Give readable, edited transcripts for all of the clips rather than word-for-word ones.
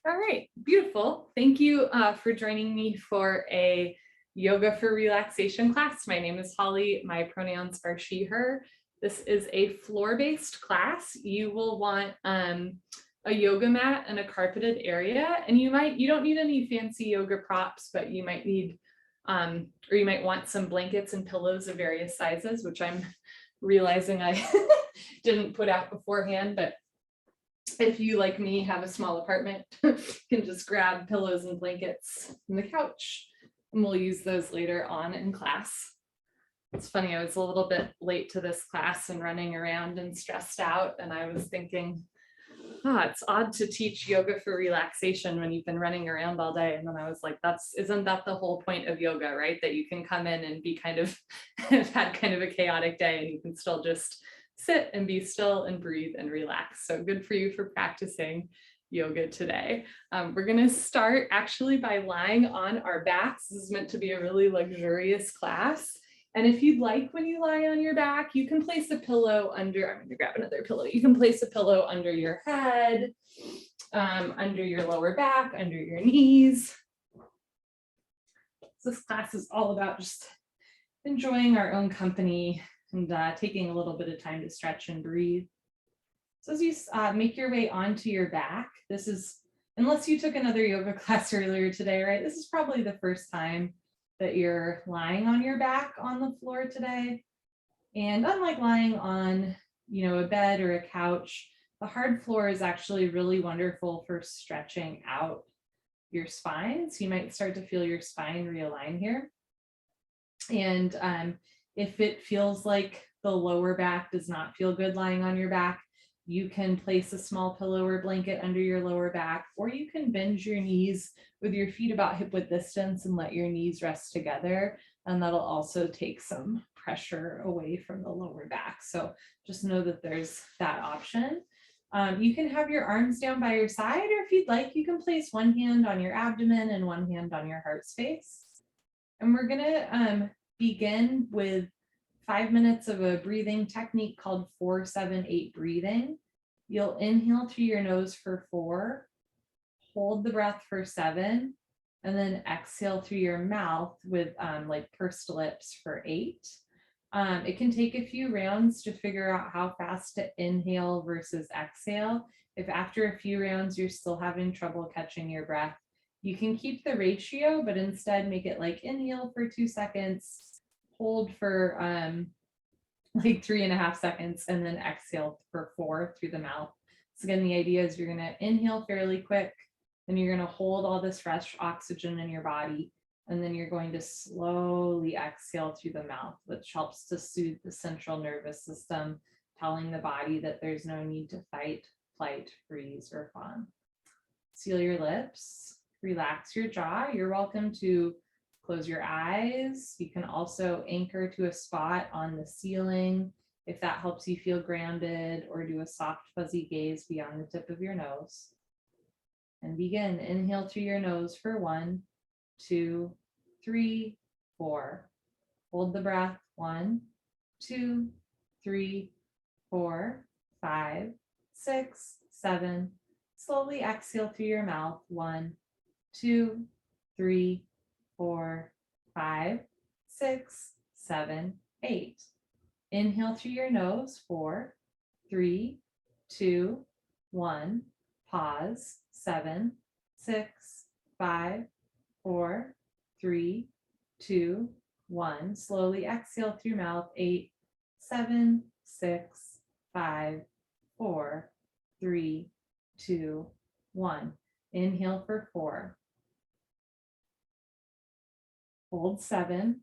All right, beautiful. Thank you for joining me for a yoga for relaxation class. My name is Holly. My pronouns are she, her. This is a floor-based class. You will want a yoga mat and a carpeted area, and you don't need any fancy yoga props, but you might need or you might want some blankets and pillows of various sizes, which I'm realizing I didn't put out beforehand, but if you, like me, have a small apartment, you can just grab pillows and blankets from the couch, and we'll use those later on in class. It's funny, I was a little bit late to this class and running around and stressed out, and I was thinking, it's odd to teach yoga for relaxation when you've been running around all day. And then I was like, isn't that the whole point of yoga, right? That you can come in and be have had kind of a chaotic day and you can still just sit and be still and breathe and relax. So good for you for practicing yoga today. We're going to start actually by lying on our backs. This is meant to be a really luxurious class. And if you'd like, when you lie on your back, you can place a pillow under, I'm going to grab another pillow. You can place a pillow under your head, under your lower back, under your knees. So this class is all about just enjoying our own company and taking a little bit of time to stretch and breathe. So as you make your way onto your back, this is, unless you took another yoga class earlier today, right? This is probably the first time that you're lying on your back on the floor today. And unlike lying on, a bed or a couch, the hard floor is actually really wonderful for stretching out your spine. So you might start to feel your spine realign here. And if it feels like the lower back does not feel good lying on your back, you can place a small pillow or blanket under your lower back, or you can bend your knees with your feet about hip width distance and let your knees rest together. And that'll also take some pressure away from the lower back. So just know that there's that option. You can have your arms down by your side, or if you'd like, you can place one hand on your abdomen and one hand on your heart space. And we're gonna begin with 5 minutes of a breathing technique called 4-7-8 breathing. You'll inhale through your nose for 4, hold the breath for 7, and then exhale through your mouth with like pursed lips for 8. It can take a few rounds to figure out how fast to inhale versus exhale. If after a few rounds you're still having trouble catching your breath, you can keep the ratio, but instead make it like inhale for 2 seconds, hold for like 3.5 seconds, and then exhale for 4 through the mouth. So again, the idea is you're going to inhale fairly quick, then you're going to hold all this fresh oxygen in your body, and then you're going to slowly exhale through the mouth, which helps to soothe the central nervous system, telling the body that there's no need to fight, flight, freeze, or fawn. Seal your lips, relax your jaw. You're welcome to close your eyes. You can also anchor to a spot on the ceiling if that helps you feel grounded, or do a soft fuzzy gaze beyond the tip of your nose. And begin. Inhale through your nose for 1, 2, 3, 4. Hold the breath. 1, 2, 3, 4, 5, 6, 7. Slowly exhale through your mouth. 1, 2, 3, 4, 5, 6, 7, 8. Inhale through your nose. 4, 3, 2, 1. Pause. 7, 6, 5, 4, 3, 2, 1. Slowly exhale through mouth. 8, 7, 6, 5, 4, 3, 2, 1. Inhale for 4. Hold 7.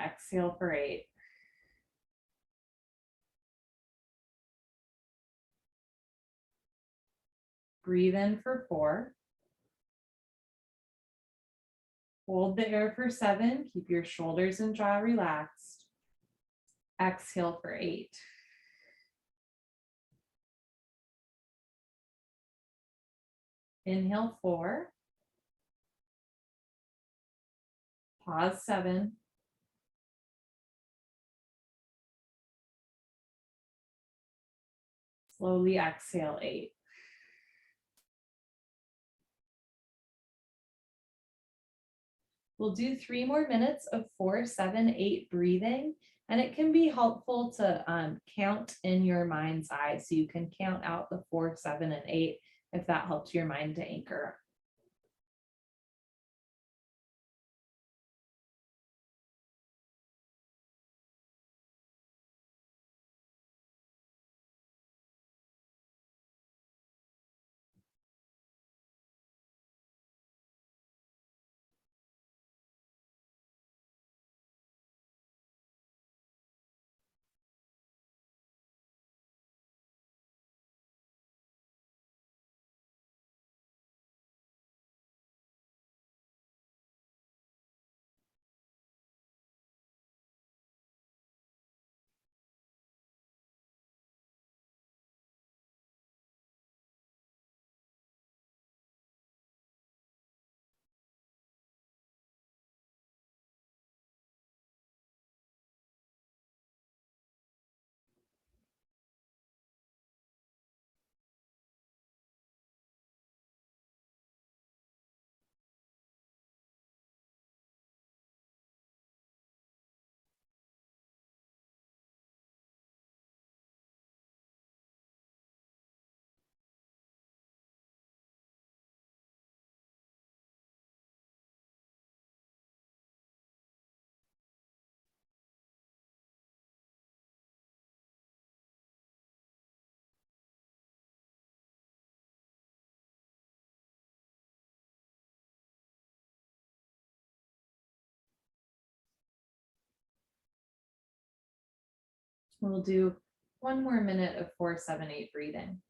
Exhale for 8. Breathe in for 4. Hold the air for 7. Keep your shoulders and jaw relaxed. Exhale for 8. Inhale 4. Pause 7. Slowly exhale 8. We'll do 3 more minutes of 4, 7, 8 breathing. And it can be helpful to count in your mind's eye. So you can count out the 4, 7, and 8 if that helps your mind to anchor. We'll do 1 more minute of 4, 7, 8 breathing.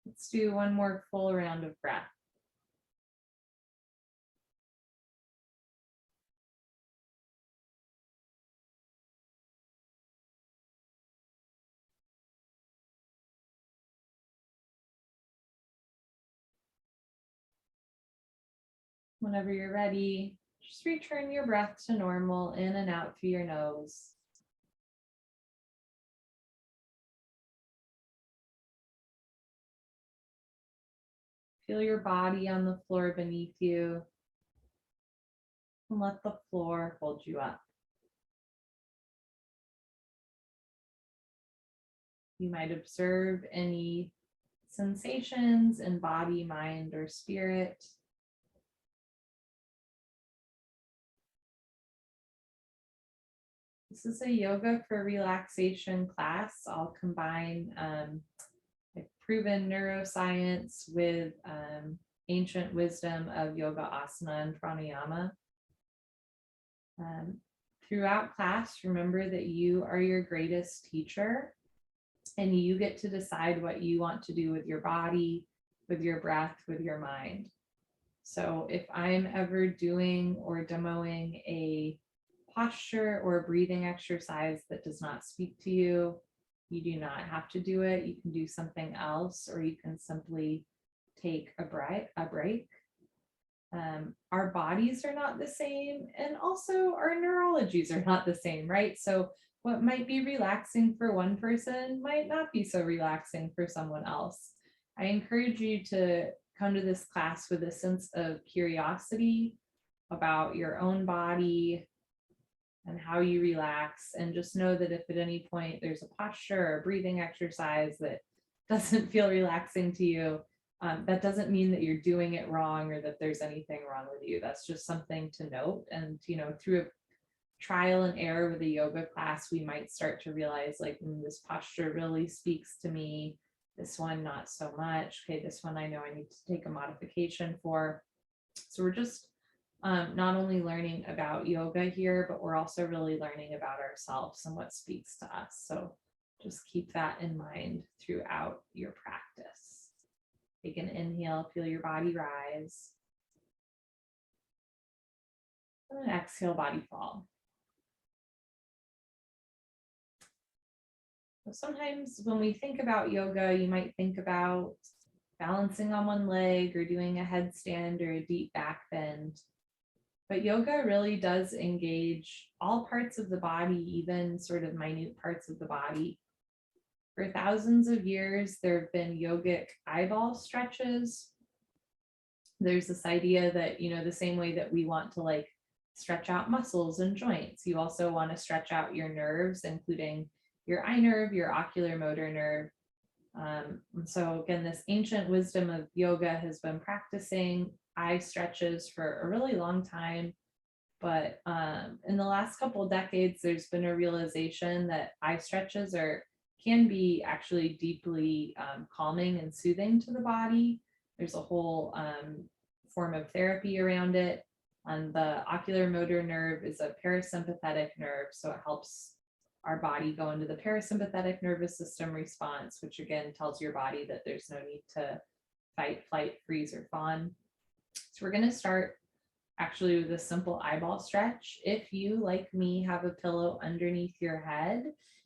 Let's do 1 more full round of breath. Whenever you're ready, just return your breath to normal, in and out through your nose. Feel your body on the floor beneath you, and let the floor hold you up. You might observe any sensations in body, mind, or spirit. This is a yoga for relaxation class. I'll combine proven neuroscience with ancient wisdom of yoga, asana, and pranayama. Throughout class, remember that you are your greatest teacher, and you get to decide what you want to do with your body, with your breath, with your mind. So if I'm ever doing or demoing a posture or a breathing exercise that does not speak to you, you do not have to do it. You can do something else, or you can simply take a break. Our bodies are not the same, and also our neurologies are not the same, right? So what might be relaxing for one person might not be so relaxing for someone else. I encourage you to come to this class with a sense of curiosity about your own body and how you relax, and just know that if at any point there's a posture or a breathing exercise that doesn't feel relaxing to you, that doesn't mean that you're doing it wrong or that there's anything wrong with you. That's just something to note. And through a trial and error with a yoga class, we might start to realize, like, this posture really speaks to me, this one not so much. Okay, this one I know I need to take a modification for. So we're just not only learning about yoga here, but we're also really learning about ourselves and what speaks to us. So just keep that in mind throughout your practice. Take an inhale, feel your body rise. And then exhale, body fall. So sometimes when we think about yoga, you might think about balancing on one leg or doing a headstand or a deep back bend. But yoga really does engage all parts of the body, even sort of minute parts of the body. For thousands of years, there have been yogic eyeball stretches. There's this idea that, the same way that we want to like stretch out muscles and joints, you also want to stretch out your nerves, including your eye nerve, your ocular motor nerve. And so again, this ancient wisdom of yoga has been practicing eye stretches for a really long time. But in the last couple of decades, there's been a realization that eye stretches can be actually deeply calming and soothing to the body. There's a whole form of therapy around it. And the ocular motor nerve is a parasympathetic nerve, so it helps our body go into the parasympathetic nervous system response, which again tells your body that there's no need to fight, flight, freeze, or fawn. So we're going to start actually with a simple eyeball stretch. If you, like me, have a pillow underneath your head,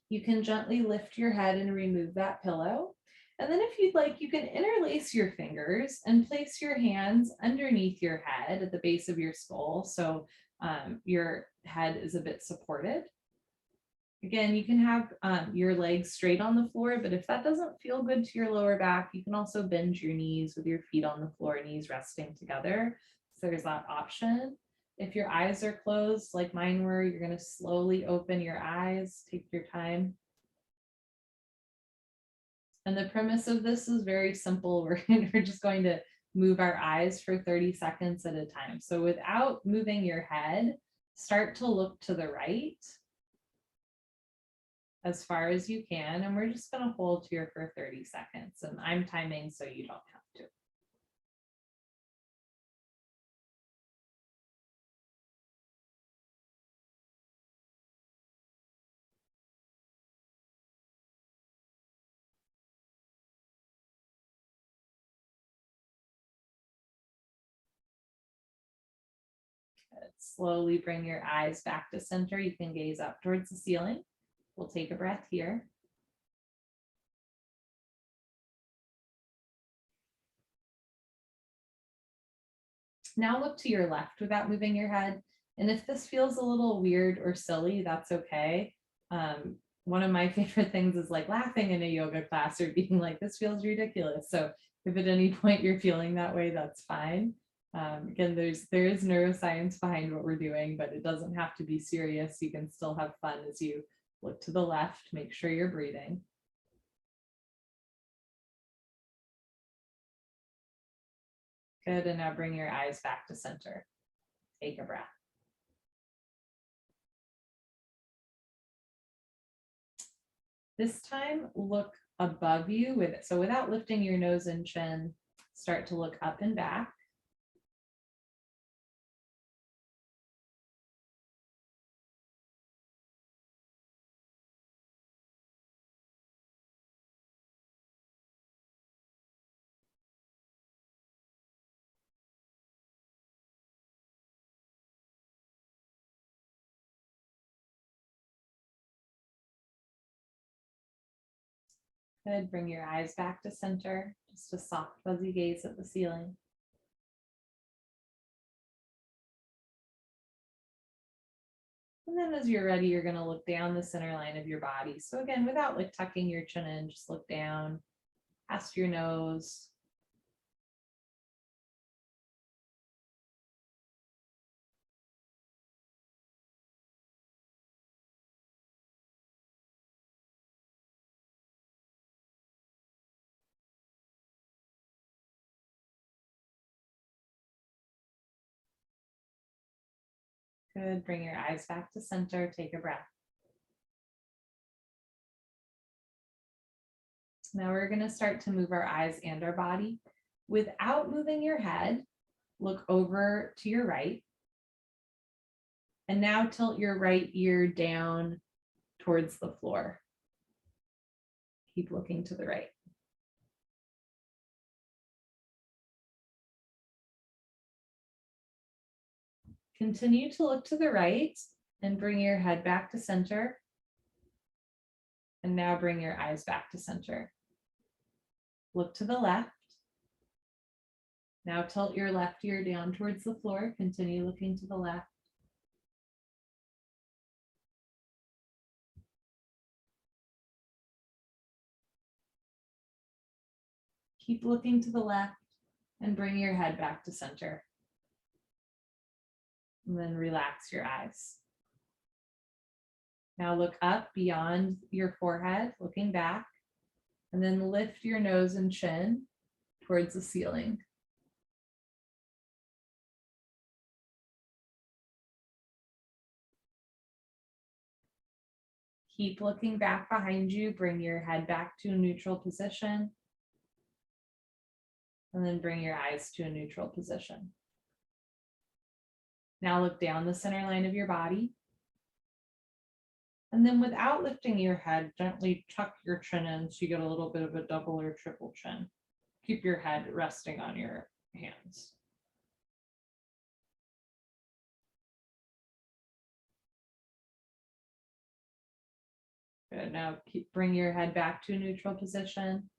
you can gently lift your head and remove that pillow. And then if you'd like, you can interlace your fingers and place your hands underneath your head at the base of your skull, so your head is a bit supported. Again, you can have your legs straight on the floor, but if that doesn't feel good to your lower back, you can also bend your knees with your feet on the floor, knees resting together. So there's that option. If your eyes are closed like mine were, you're going to slowly open your eyes, take your time. And the premise of this is very simple. We're just going to move our eyes for 30 seconds at a time. So without moving your head, start to look to the right as far as you can, and we're just going to hold here for 30 seconds, and I'm timing so you don't have to. Good. Slowly bring your eyes back to center. You can gaze up towards the ceiling. We'll take a breath here. Now look to your left without moving your head. And if this feels a little weird or silly, that's okay. One of my favorite things is like laughing in a yoga class or being like, this feels ridiculous. So if at any point you're feeling that way, that's fine. Again, there is neuroscience behind what we're doing, but it doesn't have to be serious. You can still have fun as you look to the left, make sure you're breathing. Good, and now bring your eyes back to center. Take a breath. This time, look above you without lifting your nose and chin, start to look up and back. Good, bring your eyes back to center, just a soft fuzzy gaze at the ceiling. And then as you're ready, you're going to look down the center line of your body. So again, without like tucking your chin in, just look down, past your nose. Good, bring your eyes back to center, take a breath. Now we're going to start to move our eyes and our body. Without moving your head, look over to your right. And now tilt your right ear down towards the floor. Keep looking to the right. Continue to look to the right and bring your head back to center. And now bring your eyes back to center. Look to the left. Now tilt your left ear down towards the floor. Continue looking to the left. Keep looking to the left and bring your head back to center. And then relax your eyes. Now look up beyond your forehead, looking back, and then lift your nose and chin towards the ceiling. Keep looking back behind you, bring your head back to a neutral position, and then bring your eyes to a neutral position. Now look down the center line of your body. And then without lifting your head, gently tuck your chin in so you get a little bit of a double or triple chin. Keep your head resting on your hands. Good. Now bring your head back to a neutral position.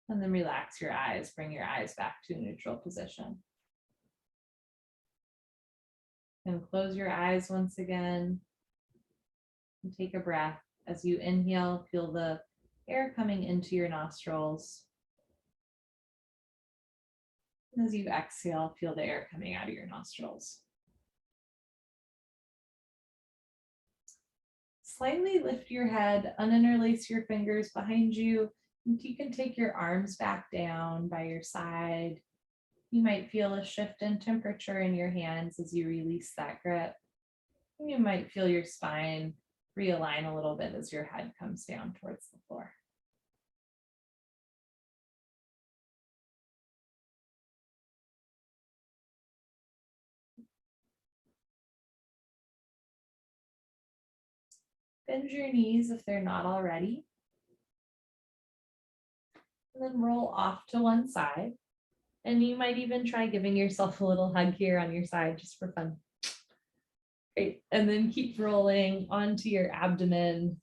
And then relax your eyes. Bring your eyes back to a neutral position. And close your eyes once again. And take a breath. As you inhale, feel the air coming into your nostrils. And as you exhale, feel the air coming out of your nostrils. Slightly lift your head, uninterlace your fingers behind you, and you can take your arms back down by your side. You might feel a shift in temperature in your hands as you release that grip. And you might feel your spine realign a little bit as your head comes down towards the floor. Bend your knees if they're not already. And then roll off to one side. And you might even try giving yourself a little hug here on your side just for fun. Great. And then keep rolling onto your abdomen.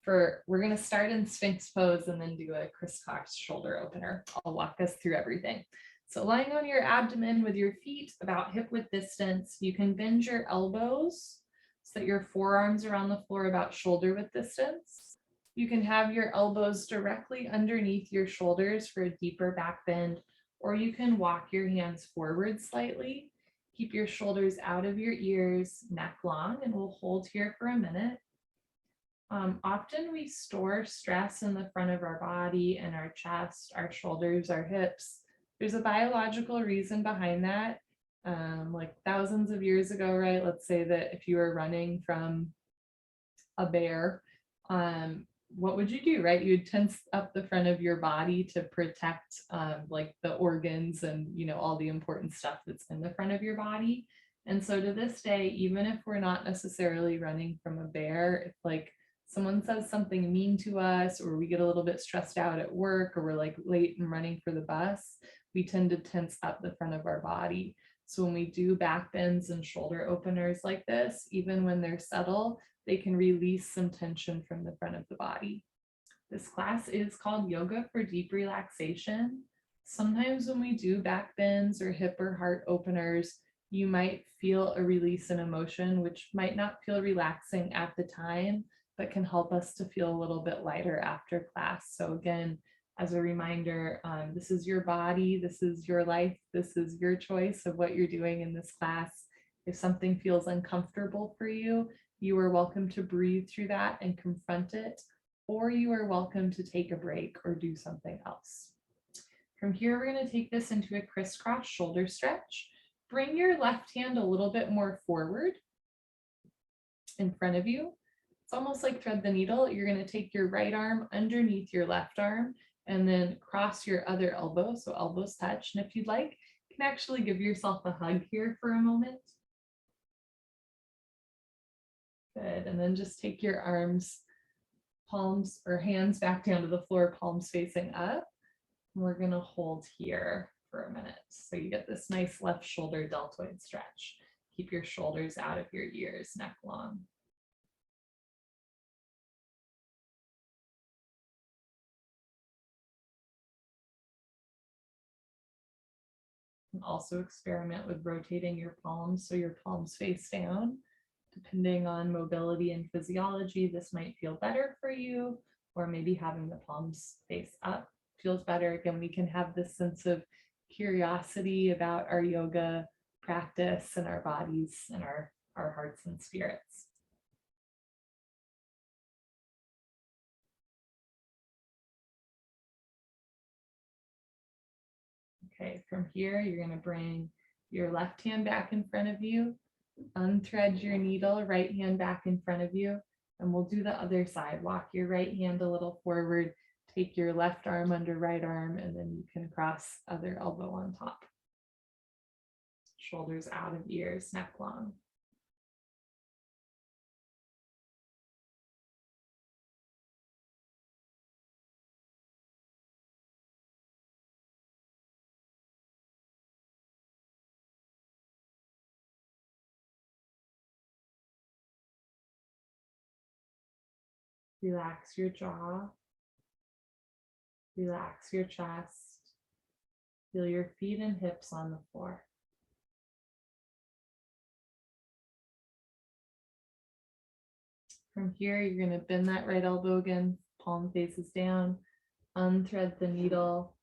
We're going to start in Sphinx pose and then do a crisscross shoulder opener. I'll walk us through everything. So lying on your abdomen with your feet about hip width distance, you can bend your elbows so that your forearms are on the floor about shoulder width distance. You can have your elbows directly underneath your shoulders for a deeper back bend, or you can walk your hands forward slightly. Keep your shoulders out of your ears, neck long, and we'll hold here for a minute. Often we store stress in the front of our body and our chest, our shoulders, our hips. There's a biological reason behind that. Like thousands of years ago, right? Let's say that if you were running from a bear, what would you do, right? You'd tense up the front of your body to protect like the organs and, you know, all the important stuff that's in the front of your body. And so to this day, even if we're not necessarily running from a bear, if like someone says something mean to us, or we get a little bit stressed out at work, or we're like late and running for the bus, we tend to tense up the front of our body. So when we do back bends and shoulder openers like this, even when they're subtle, they can release some tension from the front of the body. This class is called Yoga for Deep Relaxation. Sometimes when we do back bends or hip or heart openers, you might feel a release in emotion, which might not feel relaxing at the time, but can help us to feel a little bit lighter after class. So again, as a reminder, this is your body, this is your life, this is your choice of what you're doing in this class. If something feels uncomfortable for you, you are welcome to breathe through that and confront it, or you are welcome to take a break or do something else. From here, we're going to take this into a crisscross shoulder stretch. Bring your left hand a little bit more forward in front of you. It's almost like thread the needle. You're going to take your right arm underneath your left arm and then cross your other elbow, so elbows touch. And if you'd like, you can actually give yourself a hug here for a moment. Good. And then just take your arms, palms or hands back down to the floor, palms facing up. And we're going to hold here for a minute. So you get this nice left shoulder deltoid stretch. Keep your shoulders out of your ears, neck long. And also experiment with rotating your palms so your palms face down. Depending on mobility and physiology, this might feel better for you, or maybe having the palms face up feels better. Again, we can have this sense of curiosity about our yoga practice and our bodies and our hearts and spirits. Okay, from here, you're going to bring your left hand back in front of you, unthread your needle, right hand back in front of you, and we'll do the other side. Walk your right hand a little forward, take your left arm under right arm, and then you can cross other elbow on top. Shoulders out of ears, neck long. Relax your jaw. Relax your chest. Feel your feet and hips on the floor. From here, you're going to bend that right elbow again, palm faces down, unthread the needle,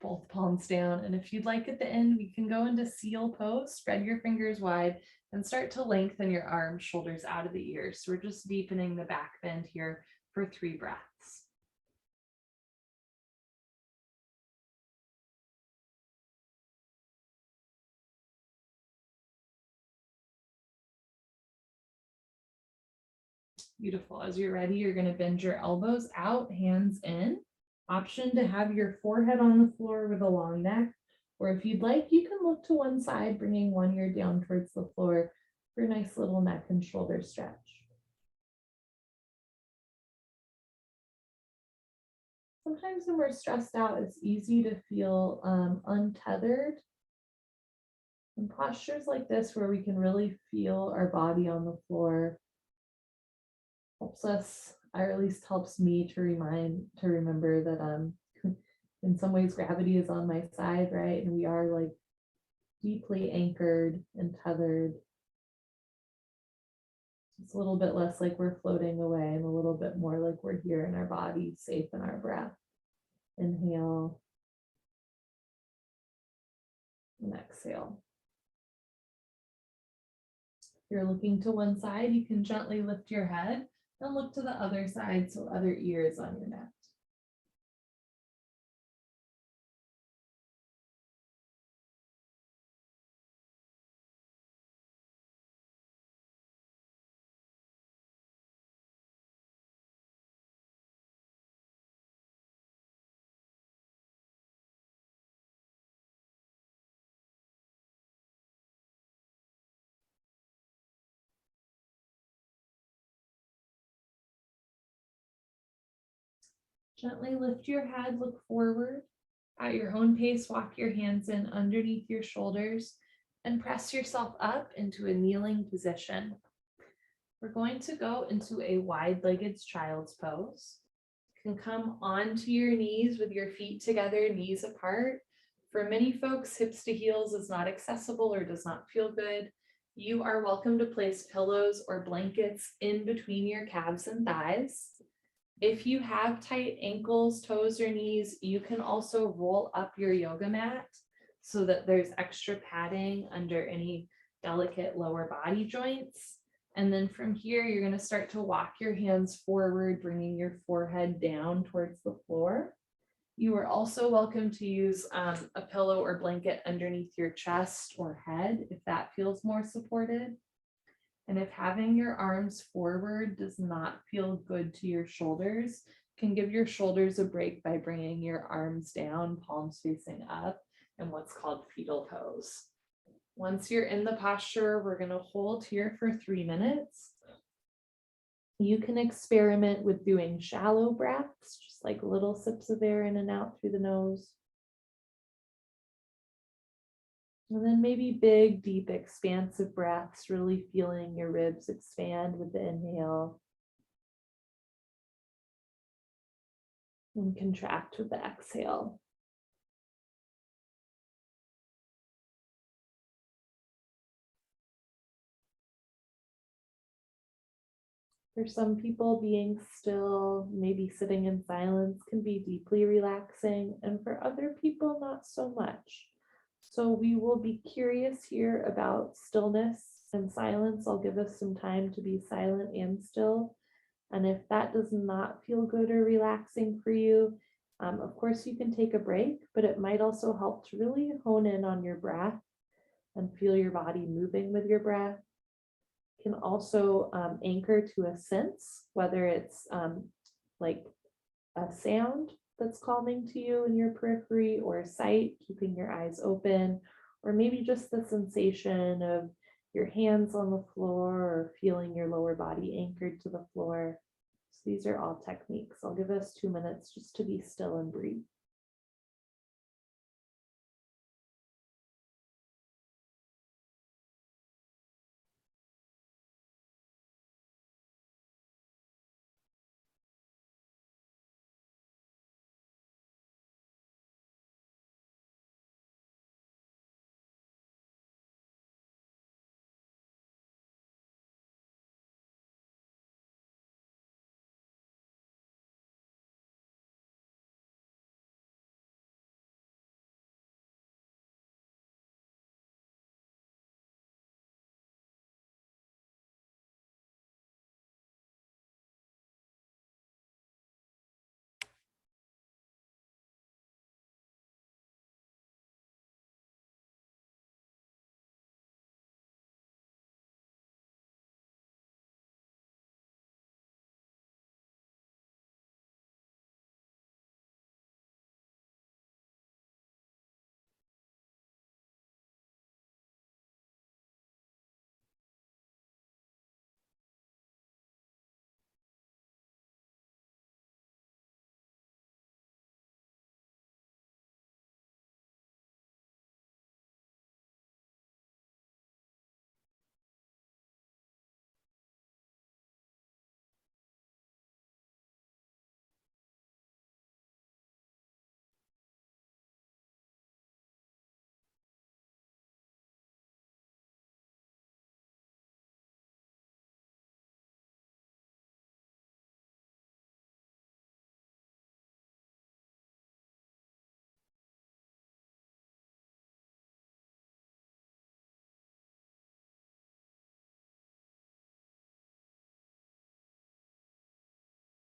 both palms down. And if you'd like at the end, we can go into seal pose, spread your fingers wide, and start to lengthen your arms, shoulders out of the ears. So we're just deepening the back bend here for 3 breaths. Beautiful. As you're ready, you're going to bend your elbows out, hands in. Option to have your forehead on the floor with a long neck, or if you'd like, you can look to one side, bringing one ear down towards the floor for a nice little neck and shoulder stretch. Sometimes when we're stressed out, it's easy to feel untethered. In postures like this, where we can really feel our body on the floor, helps us, or at least helps me to remember that in some ways gravity is on my side, right? And we are like deeply anchored and tethered. It's a little bit less like we're floating away and a little bit more like we're here in our body, safe in our breath. Inhale and exhale. If you're looking to one side, you can gently lift your head and look to the other side, so other ear is on your neck. Gently lift your head, look forward. At your own pace, walk your hands in underneath your shoulders and press yourself up into a kneeling position. We're going to go into a wide-legged child's pose. You can come onto your knees with your feet together, knees apart. For many folks, hips to heels is not accessible or does not feel good. You are welcome to place pillows or blankets in between your calves and thighs. If you have tight ankles, toes, or knees, you can also roll up your yoga mat so that there's extra padding under any delicate lower body joints. And then from here, you're going to start to walk your hands forward, bringing your forehead down towards the floor. You are also welcome to use a pillow or blanket underneath your chest or head if that feels more supported. And if having your arms forward does not feel good to your shoulders, can give your shoulders a break by bringing your arms down, palms facing up, in what's called fetal pose. Once you're in the posture, we're going to hold here for 3 minutes. You can experiment with doing shallow breaths, just like little sips of air in and out through the nose. And then maybe big, deep, expansive breaths, really feeling your ribs expand with the inhale and contract with the exhale. For some people, being still, maybe sitting in silence can be deeply relaxing, and for other people, not so much. So we will be curious here about stillness and silence. I'll give us some time to be silent and still. And if that does not feel good or relaxing for you, of course, you can take a break, but it might also help to really hone in on your breath and feel your body moving with your breath. Can also anchor to a sense, whether it's like a sound that's calming to you in your periphery, or a sight, keeping your eyes open, or maybe just the sensation of your hands on the floor or feeling your lower body anchored to the floor. So these are all techniques. I'll give us 2 minutes just to be still and breathe.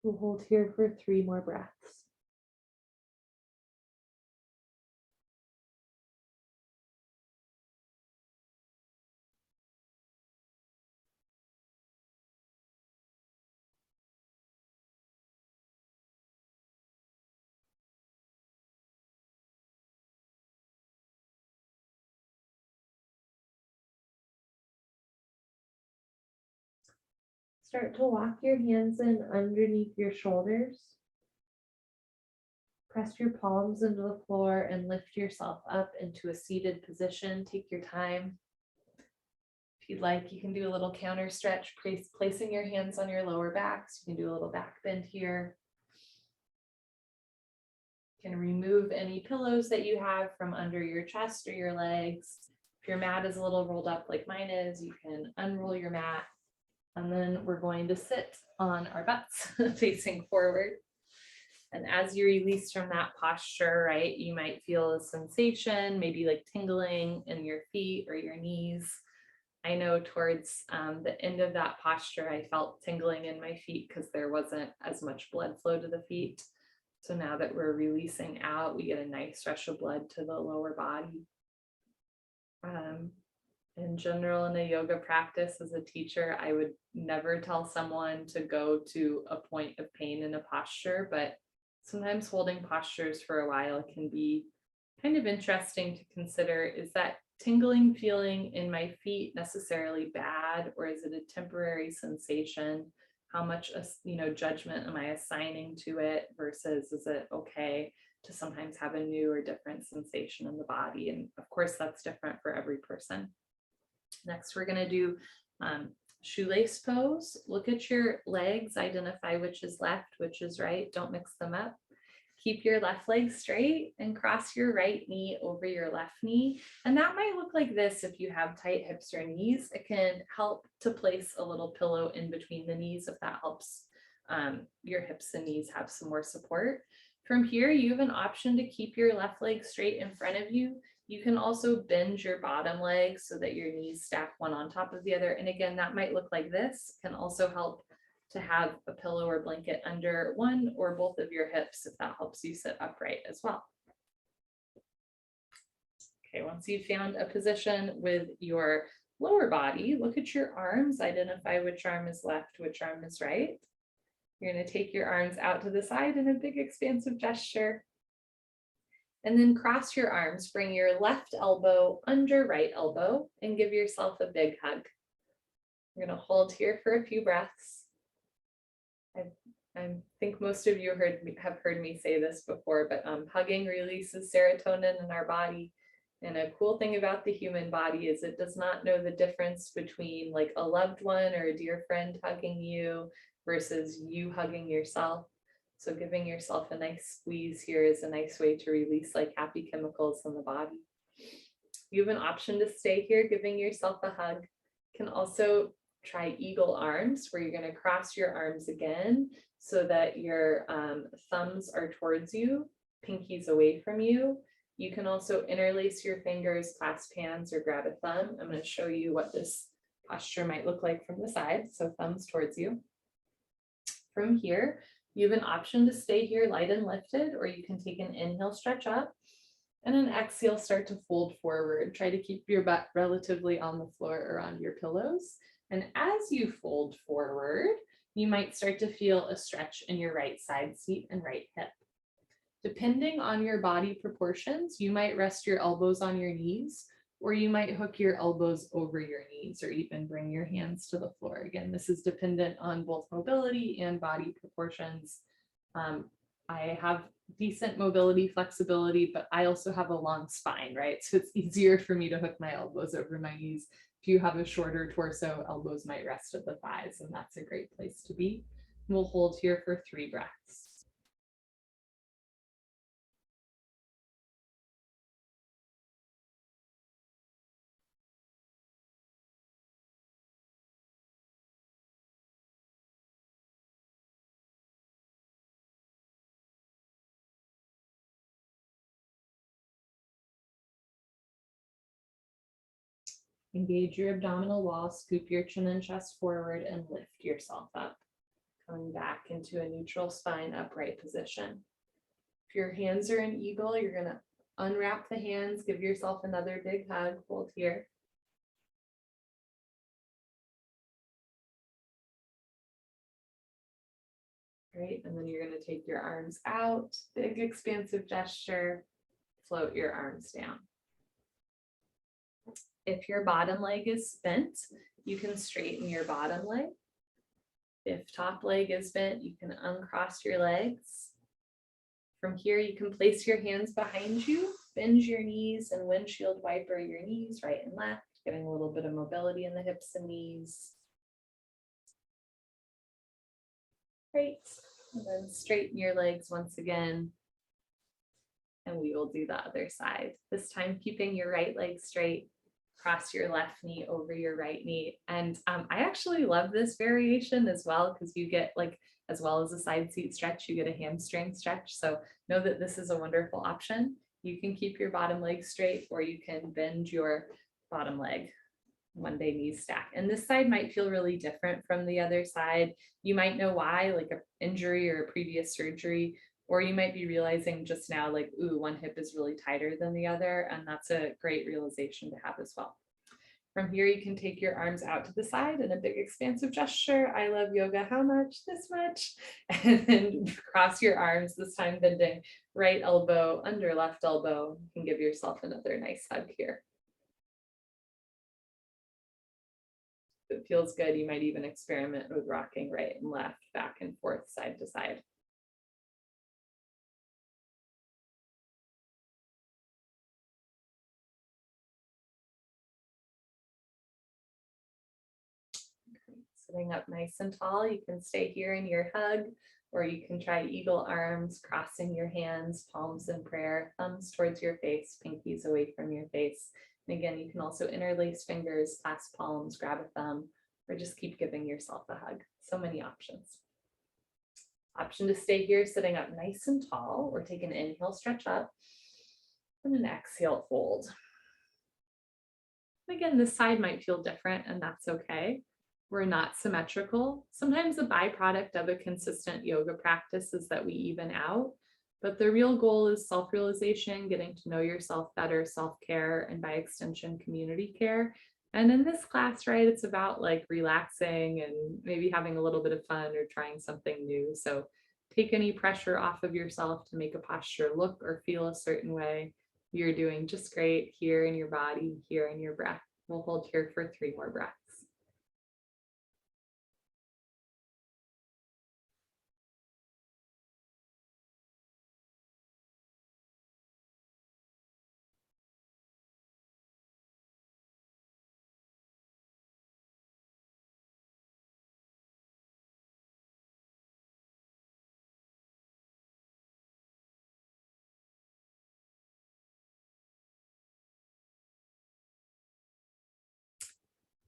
We'll hold here for 3 more breaths. Start to walk your hands in underneath your shoulders. Press your palms into the floor and lift yourself up into a seated position. Take your time. If you'd like, you can do a little counter stretch, placing your hands on your lower backs. You can do a little back bend here. You can remove any pillows that you have from under your chest or your legs. If your mat is a little rolled up like mine is, you can unroll your mat. And then we're going to sit on our butts facing forward. And as you release from that posture, right, you might feel a sensation, maybe like tingling in your feet or your knees. I know towards the end of that posture, I felt tingling in my feet because there wasn't as much blood flow to the feet. So now that we're releasing out, we get a nice rush of blood to the lower body. In general, in a yoga practice as a teacher, I would never tell someone to go to a point of pain in a posture, but sometimes holding postures for a while can be kind of interesting to consider. Is that tingling feeling in my feet necessarily bad, or is it a temporary sensation How much, judgment am I assigning to it versus is it okay to sometimes have a new or different sensation in the body? And of course, that's different for every person. Next, we're going to do shoelace pose. Look at your legs, identify which is left, which is right. Don't mix them up. Keep your left leg straight and cross your right knee over your left knee. And that might look like this if you have tight hips or knees. It can help to place a little pillow in between the knees if that helps your hips and knees have some more support. From here, you have an option to keep your left leg straight in front of you. You can also bend your bottom leg so that your knees stack one on top of the other. And again, that might look like this. It can also help to have a pillow or blanket under one or both of your hips if that helps you sit upright as well. Okay, once you've found a position with your lower body, look at your arms, identify which arm is left, which arm is right. You're going to take your arms out to the side in a big expansive gesture. And then cross your arms, bring your left elbow under right elbow and give yourself a big hug. You're going to hold here for a few breaths. I think most of you have heard me say this before, but hugging releases serotonin in our body. And a cool thing about the human body is it does not know the difference between like a loved one or a dear friend hugging you versus you hugging yourself. So giving yourself a nice squeeze here is a nice way to release like happy chemicals in the body. You have an option to stay here, giving yourself a hug. You can also try eagle arms where you're going to cross your arms again so that your thumbs are towards you, pinkies away from you. You can also interlace your fingers, clasp hands, or grab a thumb. I'm going to show you what this posture might look like from the side. So thumbs towards you. From here, you have an option to stay here light and lifted, or you can take an inhale, stretch up, and an exhale, start to fold forward. Try to keep your butt relatively on the floor or on your pillows. And as you fold forward, you might start to feel a stretch in your right side seat and right hip. Depending on your body proportions, you might rest your elbows on your knees, or you might hook your elbows over your knees, or even bring your hands to the floor. Again, this is dependent on both mobility and body proportions. I have decent mobility, flexibility, but I also have a long spine, right? So it's easier for me to hook my elbows over my knees. If you have a shorter torso, elbows might rest at the thighs, and that's a great place to be. We'll hold here for 3 breaths. Engage your abdominal wall, scoop your chin and chest forward, and lift yourself up. Coming back into a neutral spine upright position. If your hands are in eagle, you're going to unwrap the hands, give yourself another big hug, hold here. Great, and then you're going to take your arms out, big expansive gesture, float your arms down. If your bottom leg is bent, you can straighten your bottom leg. If top leg is bent, you can uncross your legs. From here, you can place your hands behind you, bend your knees, and windshield wiper your knees right and left, getting a little bit of mobility in the hips and knees. Great. And then straighten your legs once again. And we will do the other side. This time, keeping your right leg straight. Cross your left knee over your right knee. And I actually love this variation as well, because you get like, as well as a side seat stretch, you get a hamstring stretch. So know that this is a wonderful option. You can keep your bottom leg straight, or you can bend your bottom leg. One day knees stack. And this side might feel really different from the other side. You might know why, like an injury or a previous surgery, or you might be realizing just now, like, ooh, one hip is really tighter than the other. And that's a great realization to have as well. From here, you can take your arms out to the side in a big expansive gesture. I love yoga. How much? This much. And then cross your arms, this time bending right elbow under left elbow. You can give yourself another nice hug here. it feels good, you might even experiment with rocking right and left, back and forth, side to side. Sitting up nice and tall, you can stay here in your hug, or you can try eagle arms, crossing your hands, palms in prayer, thumbs towards your face, pinkies away from your face. And again, you can also interlace fingers, clasp palms, grab a thumb, or just keep giving yourself a hug. So many options. Option to stay here sitting up nice and tall, or take an inhale, stretch up, and an exhale, fold. Again, this side might feel different, and that's okay. We're not symmetrical. Sometimes the byproduct of a consistent yoga practice is that we even out, but the real goal is self-realization, getting to know yourself better, self-care, and by extension, community care. And in this class, right, it's about like relaxing and maybe having a little bit of fun or trying something new. So take any pressure off of yourself to make a posture look or feel a certain way. You're doing just great here in your body, here in your breath. We'll hold here for 3 more breaths.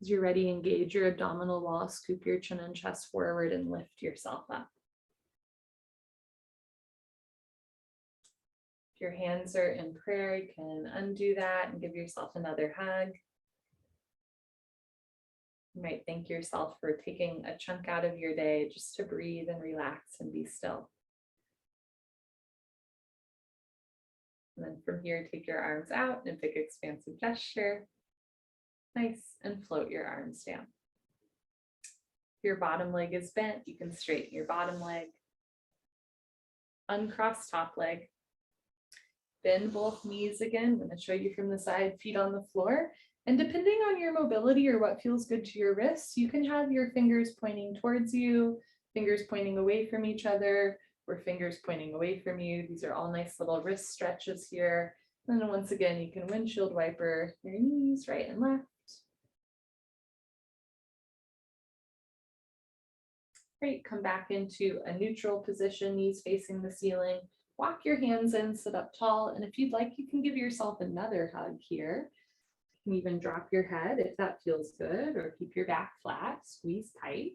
As you're ready, engage your abdominal wall, scoop your chin and chest forward, and lift yourself up. If your hands are in prayer, you can undo that and give yourself another hug. You might thank yourself for taking a chunk out of your day just to breathe and relax and be still. And then from here, take your arms out in a big expansive gesture. Nice, and float your arms down. If your bottom leg is bent, you can straighten your bottom leg. Uncross top leg. Bend both knees again. I'm going to show you from the side, feet on the floor. And depending on your mobility or what feels good to your wrists, you can have your fingers pointing towards you, fingers pointing away from each other, or fingers pointing away from you. These are all nice little wrist stretches here. And then once again, you can windshield wiper your knees right and left. Great, come back into a neutral position, knees facing the ceiling. Walk your hands in, sit up tall, and if you'd like, you can give yourself another hug here. You can even drop your head if that feels good, or keep your back flat, squeeze tight.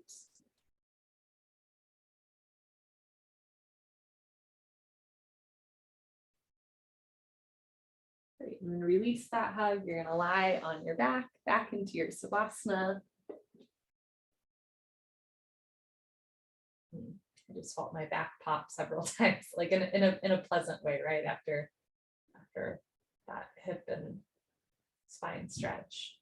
Great, and then release that hug. You're gonna lie on your back into your Savasana. I just felt my back pop several times, like in a pleasant way, right after that hip and spine stretch.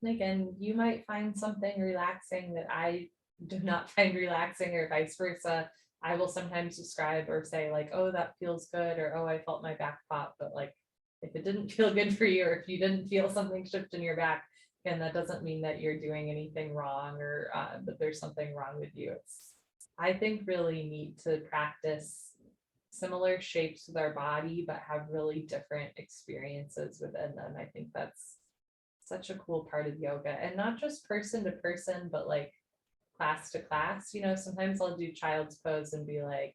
And again, you might find something relaxing that I do not find relaxing, or vice versa. I will sometimes describe or say like, oh, that feels good, or oh, I felt my back pop. But like, if it didn't feel good for you, or if you didn't feel something shift in your back, again, that doesn't mean that you're doing anything wrong, or that there's something wrong with you. It's, I think, really neat to practice similar shapes with our body, but have really different experiences within them. I think that's such a cool part of yoga, and not just person to person, but like class to class. You know, sometimes I'll do child's pose and be like,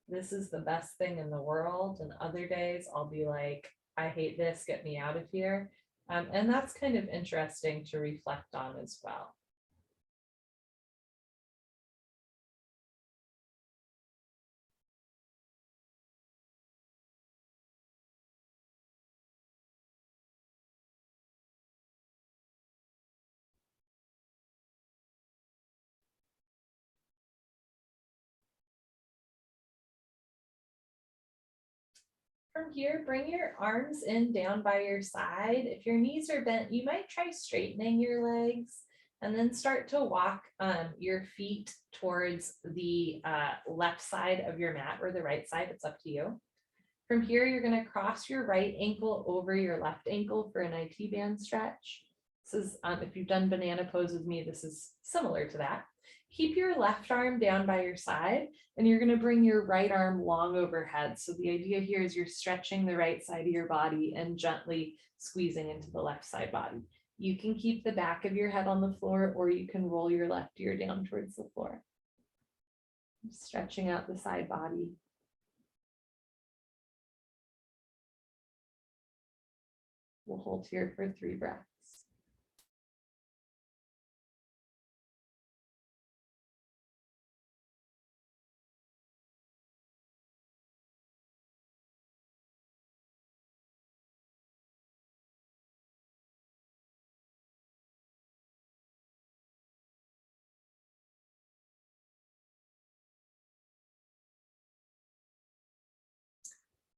this is the best thing in the world. And other days I'll be like, I hate this, get me out of here. And that's kind of interesting to reflect on as well. From here, bring your arms in down by your side. If your knees are bent, you might try straightening your legs, and then start to walk your feet towards the left side of your mat, or the right side, it's up to you. From here, you're going to cross your right ankle over your left ankle for an IT band stretch. This is, if you've done banana pose with me, this is similar to that. Keep your left arm down by your side, and you're going to bring your right arm long overhead. So the idea here is you're stretching the right side of your body and gently squeezing into the left side body. You can keep the back of your head on the floor, or you can roll your left ear down towards the floor. Stretching out the side body. We'll hold here for 3 breaths.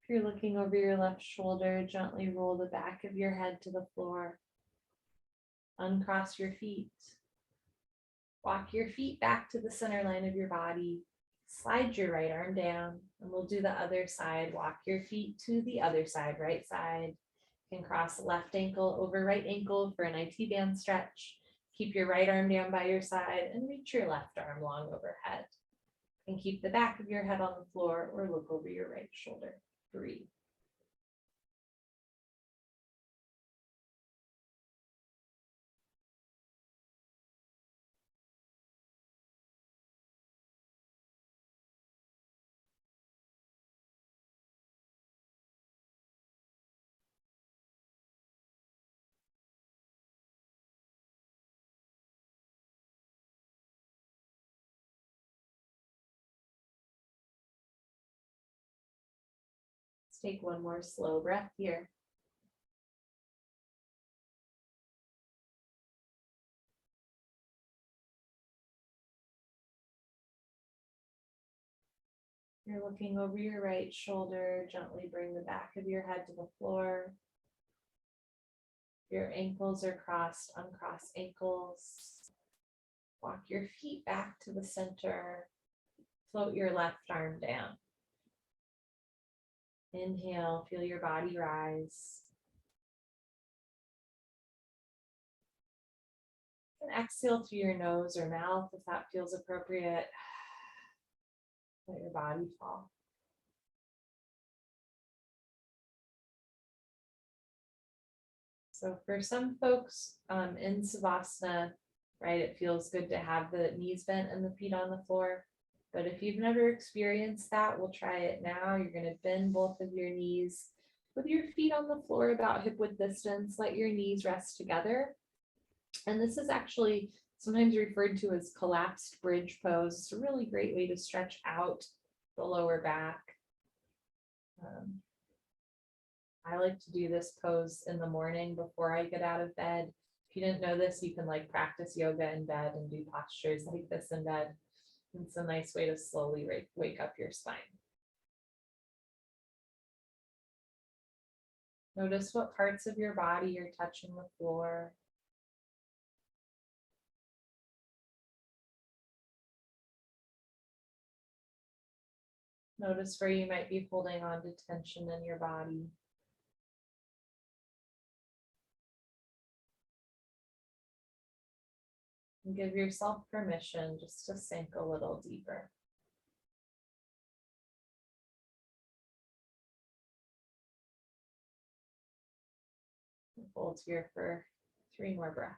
If you're looking over your left shoulder, gently roll the back of your head to the floor. Uncross your feet. Walk your feet back to the center line of your body. Slide your right arm down, and we'll do the other side. Walk your feet to the other side, right side. You can cross left ankle over right ankle for an IT band stretch. Keep your right arm down by your side and reach your left arm long overhead. And keep the back of your head on the floor or look over your right shoulder. Breathe. Let's take one more slow breath here. You're looking over your right shoulder, gently bring the back of your head to the floor. Your ankles are crossed, uncross ankles. Walk your feet back to the center. Float your left arm down. Inhale, feel your body rise. And exhale through your nose or mouth if that feels appropriate. Let your body fall. So for some folks in Savasana, right, it feels good to have the knees bent and the feet on the floor. But if you've never experienced that, we'll try it now. You're going to bend both of your knees with your feet on the floor about hip width distance. Let your knees rest together. And this is actually sometimes referred to as collapsed bridge pose. It's a really great way to stretch out the lower back. I like to do this pose in the morning before I get out of bed. If you didn't know this, you can like practice yoga in bed and do postures like this in bed. It's a nice way to slowly wake up your spine. Notice what parts of your body are touching the floor. Notice where you might be holding on to tension in your body. And give yourself permission just to sink a little deeper. Hold here for 3 more breaths.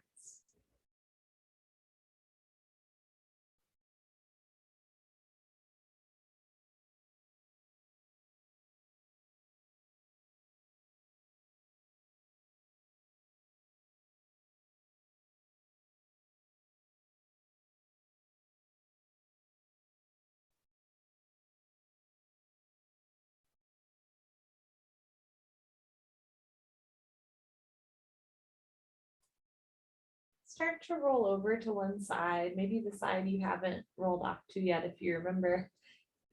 Start to roll over to one side, maybe the side you haven't rolled off to yet. If you remember,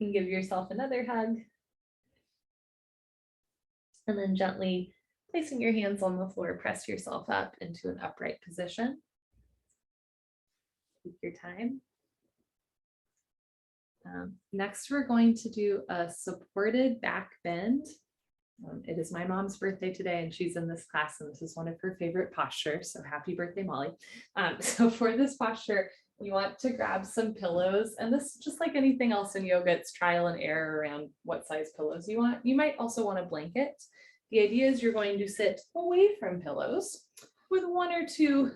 you can give yourself another hug. And then gently placing your hands on the floor, press yourself up into an upright position. Take your time. Next, we're going to do a supported back bend It is my mom's birthday today and she's in this class and this is one of her favorite postures. So happy birthday, Molly. So for this posture, you want to grab some pillows, and this, just like anything else in yoga, it's trial and error around what size pillows you want. You might also want a blanket. The idea is you're going to sit away from pillows with one or two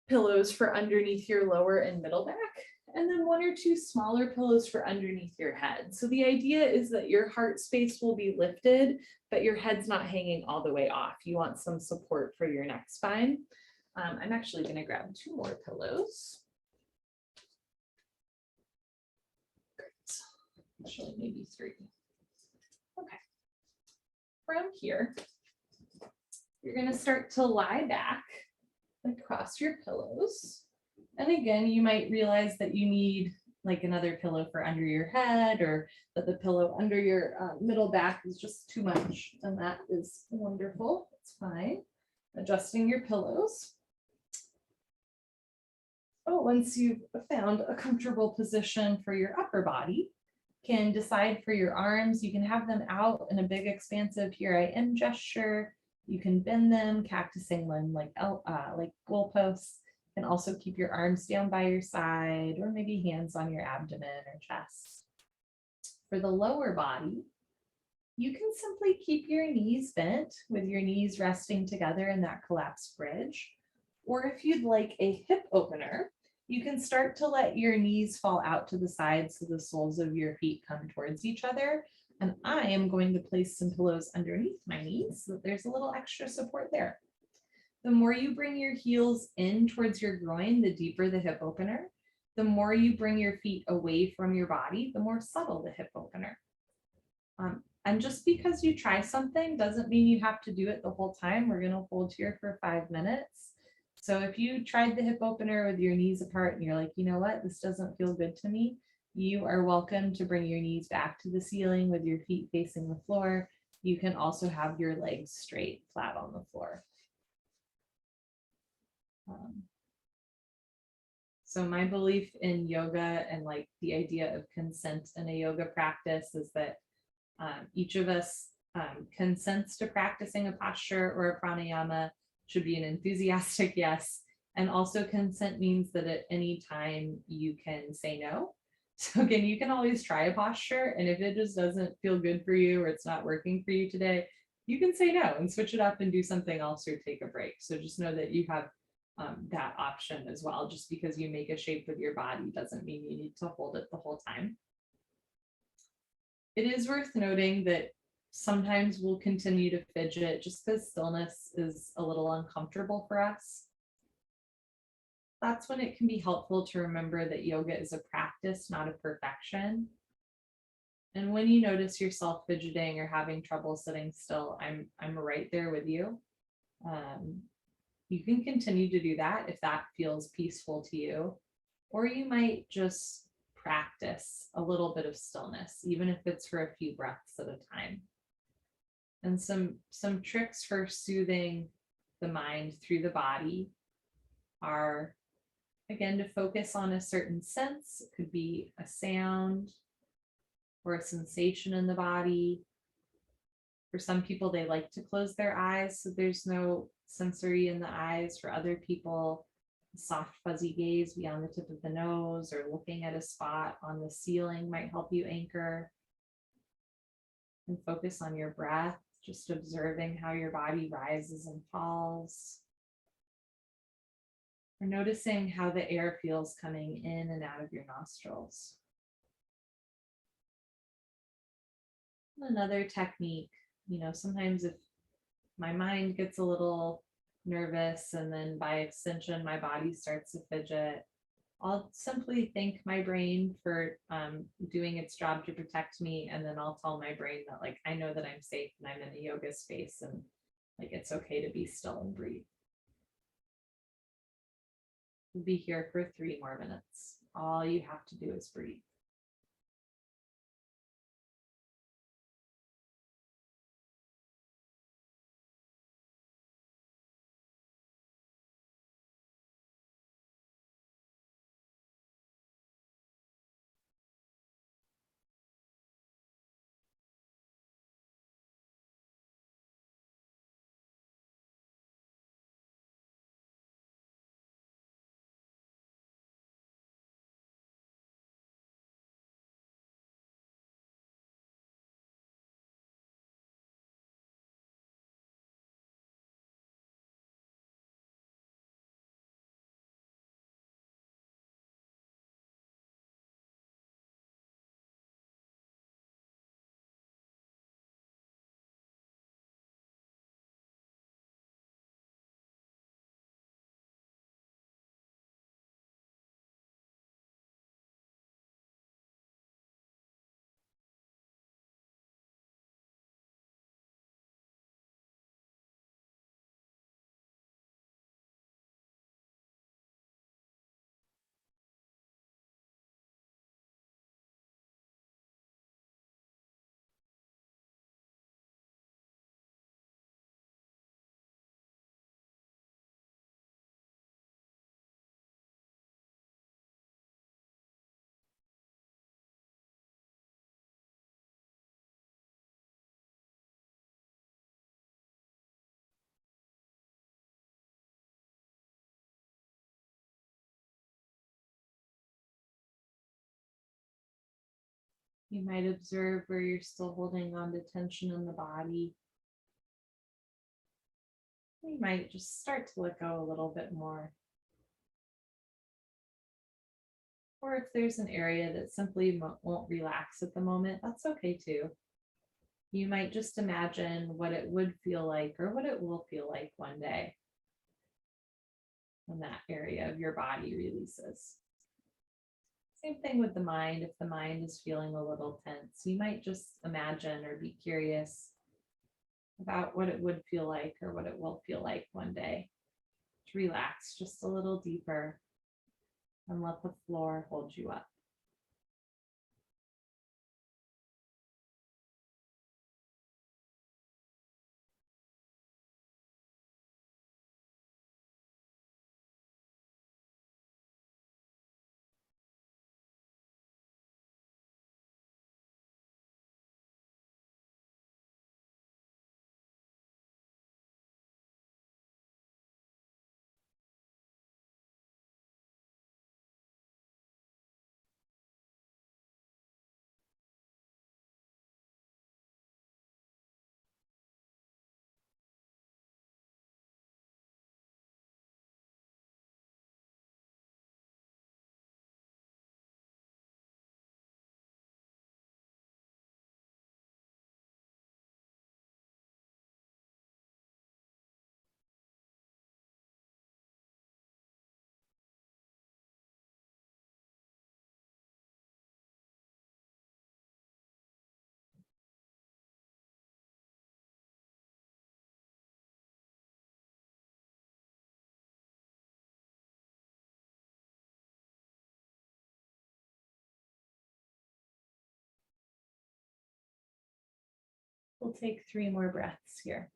pillows for underneath your lower and middle back, and then one or two smaller pillows for underneath your head. So the idea is that your heart space will be lifted, but your head's not hanging all the way off. You want some support for your neck spine. I'm actually going to grab 2 more pillows. Great. Actually, maybe 3. Okay. From here, you're going to start to lie back across your pillows. And again, you might realize that you need like another pillow for under your head, or that the pillow under your middle back is just too much. And that is wonderful. It's fine. Adjusting your pillows. Oh, once you've found a comfortable position for your upper body, can decide for your arms. You can have them out in a big expansive here I am gesture. You can bend them, cactusing them like goalposts. And also keep your arms down by your side, or maybe hands on your abdomen or chest. For the lower body, you can simply keep your knees bent with your knees resting together in that collapsed bridge. Or if you'd like a hip opener, you can start to let your knees fall out to the sides so the soles of your feet come towards each other. And I am going to place some pillows underneath my knees so that there's a little extra support there. The more you bring your heels in towards your groin, the deeper the hip opener. The more you bring your feet away from your body, the more subtle the hip opener. And just because you try something doesn't mean you have to do it the whole time. We're going to hold here for 5 minutes. So if you tried the hip opener with your knees apart and you're like, you know what, this doesn't feel good to me, you are welcome to bring your knees back to the ceiling with your feet facing the floor. You can also have your legs straight, flat on the floor. So my belief in yoga and like the idea of consent in a yoga practice is that each of us consents to practicing a posture or a pranayama should be an enthusiastic yes. And also consent means that at any time you can say no. So again, you can always try a posture, and if it just doesn't feel good for you or it's not working for you today, you can say no and switch it up and do something else or take a break. So just know that you have that option as well. Just because you make a shape with your body doesn't mean you need to hold it the whole time. It is worth noting that sometimes we'll continue to fidget just because stillness is a little uncomfortable for us. That's when it can be helpful to remember that yoga is a practice, not a perfection. And when you notice yourself fidgeting or having trouble sitting still, I'm right there with you. You can continue to do that if that feels peaceful to you, or you might just practice a little bit of stillness, even if it's for a few breaths at a time. And some tricks for soothing the mind through the body are, again, to focus on a certain sense. It could be a sound or a sensation in the body. For some people, they like to close their eyes so there's no sensory in the eyes. For other people, a soft fuzzy gaze beyond the tip of the nose or looking at a spot on the ceiling might help you anchor. And focus on your breath, just observing how your body rises and falls. Or noticing how the air feels coming in and out of your nostrils. Another technique, sometimes if my mind gets a little nervous and then by extension my body starts to fidget, I'll simply thank my brain for doing its job to protect me, and then I'll tell my brain that like I know that I'm safe and I'm in a yoga space and like it's okay to be still and breathe. We'll be here for 3 more minutes. All you have to do is breathe. You might observe where you're still holding on to tension in the body. You might just start to let go a little bit more. Or if there's an area that simply won't relax at the moment, that's okay too. You might just imagine what it would feel like or what it will feel like one day when that area of your body releases. Same thing with the mind. If the mind is feeling a little tense, you might just imagine or be curious about what it would feel like or what it will feel like one day to relax just a little deeper and let the floor hold you up. We'll take 3 more breaths here.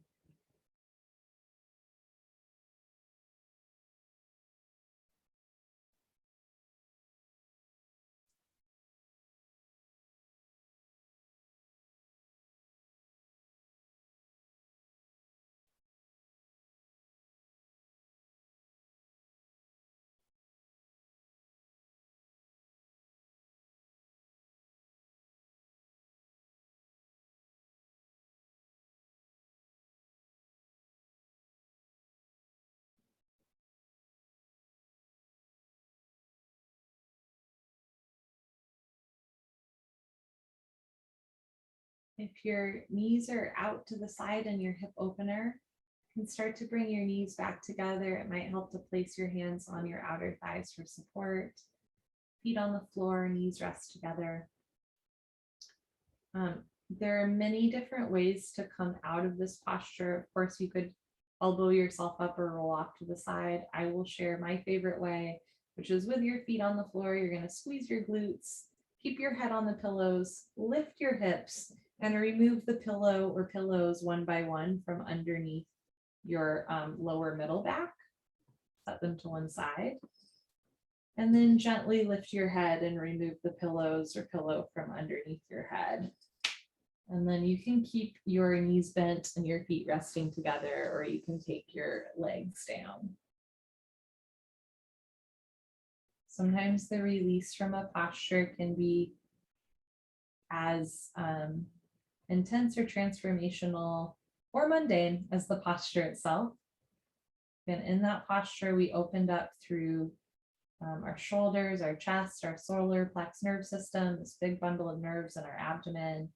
If your knees are out to the side and your hip opener, you can start to bring your knees back together. It might help to place your hands on your outer thighs for support. Feet on the floor, knees rest together. There are many different ways to come out of this posture. Of course, you could elbow yourself up or roll off to the side. I will share my favorite way, which is with your feet on the floor. You're going to squeeze your glutes, keep your head on the pillows, lift your hips, and remove the pillow or pillows one by one from underneath your lower middle back. Set them to one side. And then gently lift your head and remove the pillows or pillow from underneath your head. And then you can keep your knees bent and your feet resting together, or you can take your legs down. Sometimes the release from a posture can be as intense or transformational or mundane as the posture itself. And in that posture, we opened up through our shoulders, our chest, our solar plex nerve system, this big bundle of nerves in our abdomen.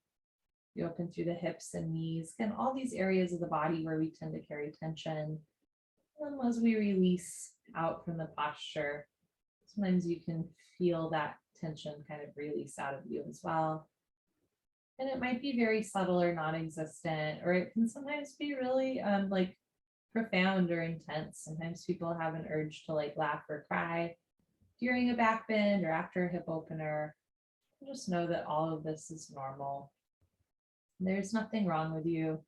We open through the hips and knees, and all these areas of the body where we tend to carry tension. And as we release out from the posture, sometimes you can feel that tension kind of release out of you as well. And it might be very subtle or non-existent, or it can sometimes be really like profound or intense. Sometimes people have an urge to like laugh or cry during a back bend or after a hip opener. Just know that all of this is normal. There's nothing wrong with you.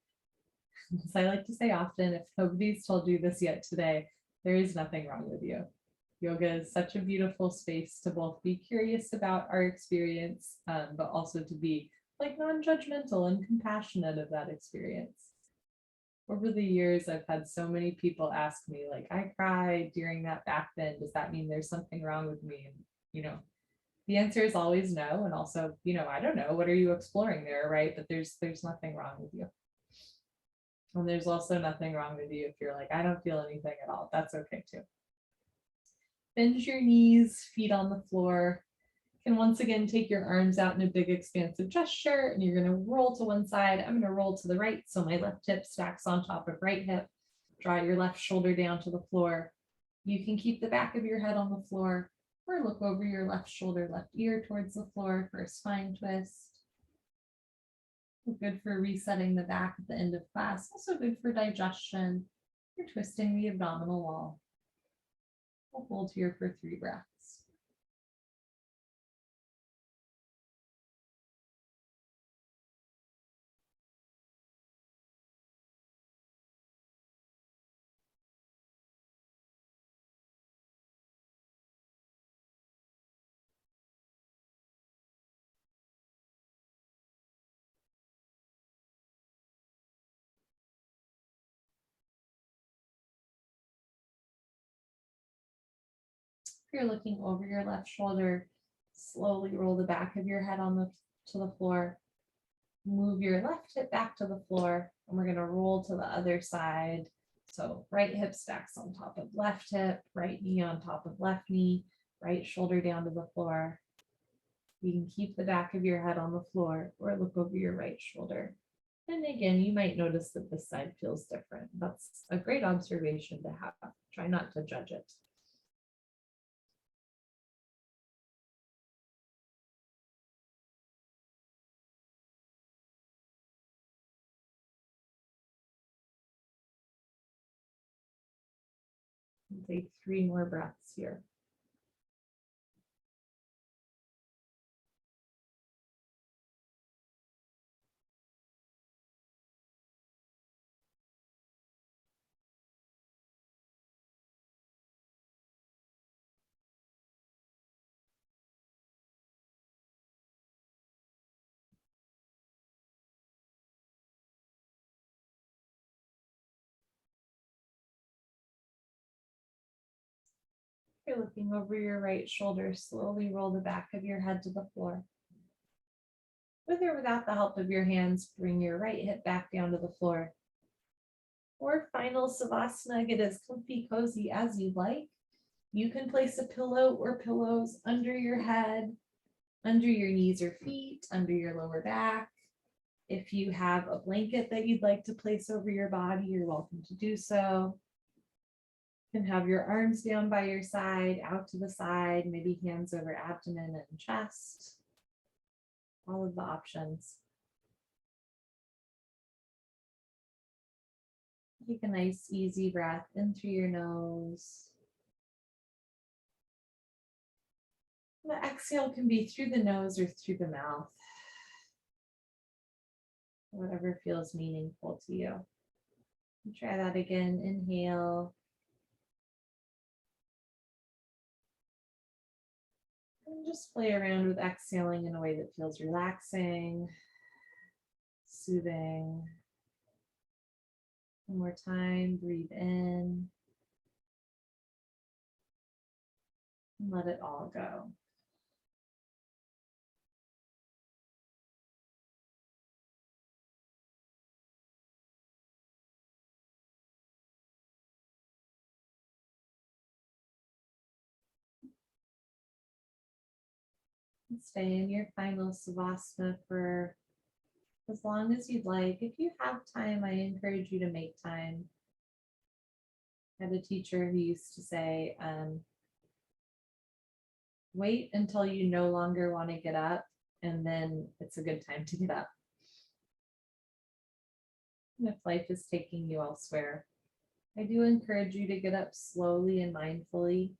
As I like to say often, if nobody's told you this yet today, there is nothing wrong with you. Yoga is such a beautiful space to both be curious about our experience, but also to be like non-judgmental and compassionate of that experience. Over the years, I've had so many people ask me, like, I cried during that back bend. Does that mean there's something wrong with me? And, the answer is always no. And also, I don't know, what are you exploring there, right? But there's nothing wrong with you. And there's also nothing wrong with you if you're like, I don't feel anything at all. That's okay too. Bend your knees, feet on the floor. You can once again take your arms out in a big expansive gesture, and you're going to roll to one side. I'm going to roll to the right. So my left hip stacks on top of right hip. Draw your left shoulder down to the floor. You can keep the back of your head on the floor, or look over your left shoulder, left ear towards the floor for a spine twist. Good for resetting the back at the end of class. Also good for digestion. You're twisting the abdominal wall. We'll hold here for 3 breaths. If you're looking over your left shoulder, slowly roll the back of your head to the floor. Move your left hip back to the floor, and we're going to roll to the other side. So right hip stacks on top of left hip, right knee on top of left knee, right shoulder down to the floor. You can keep the back of your head on the floor or look over your right shoulder. And again, you might notice that this side feels different. That's a great observation to have. Try not to judge it. Take 3 more breaths here. You're looking over your right shoulder, slowly roll the back of your head to the floor. With or without the help of your hands, bring your right hip back down to the floor. For final Savasana, get as comfy, cozy as you'd like. You can place a pillow or pillows under your head, under your knees or feet, under your lower back. If you have a blanket that you'd like to place over your body, you're welcome to do so. You can have your arms down by your side, out to the side, maybe hands over abdomen and chest. All of the options. Take a nice, easy breath in through your nose. The exhale can be through the nose or through the mouth. Whatever feels meaningful to you. Try that again. Inhale. And just play around with exhaling in a way that feels relaxing, soothing. One more time, breathe in. And let it all go. Stay in your final Savasana for as long as you'd like. If you have time, I encourage you to make time. I had a teacher who used to say, wait until you no longer want to get up, and then it's a good time to get up. And if life is taking you elsewhere, I do encourage you to get up slowly and mindfully.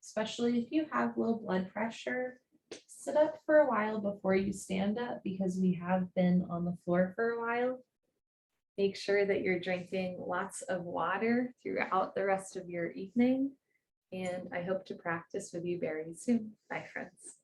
Especially if you have low blood pressure, sit up for a while before you stand up because we have been on the floor for a while. Make sure that you're drinking lots of water throughout the rest of your evening. And I hope to practice with you very soon. Bye, friends.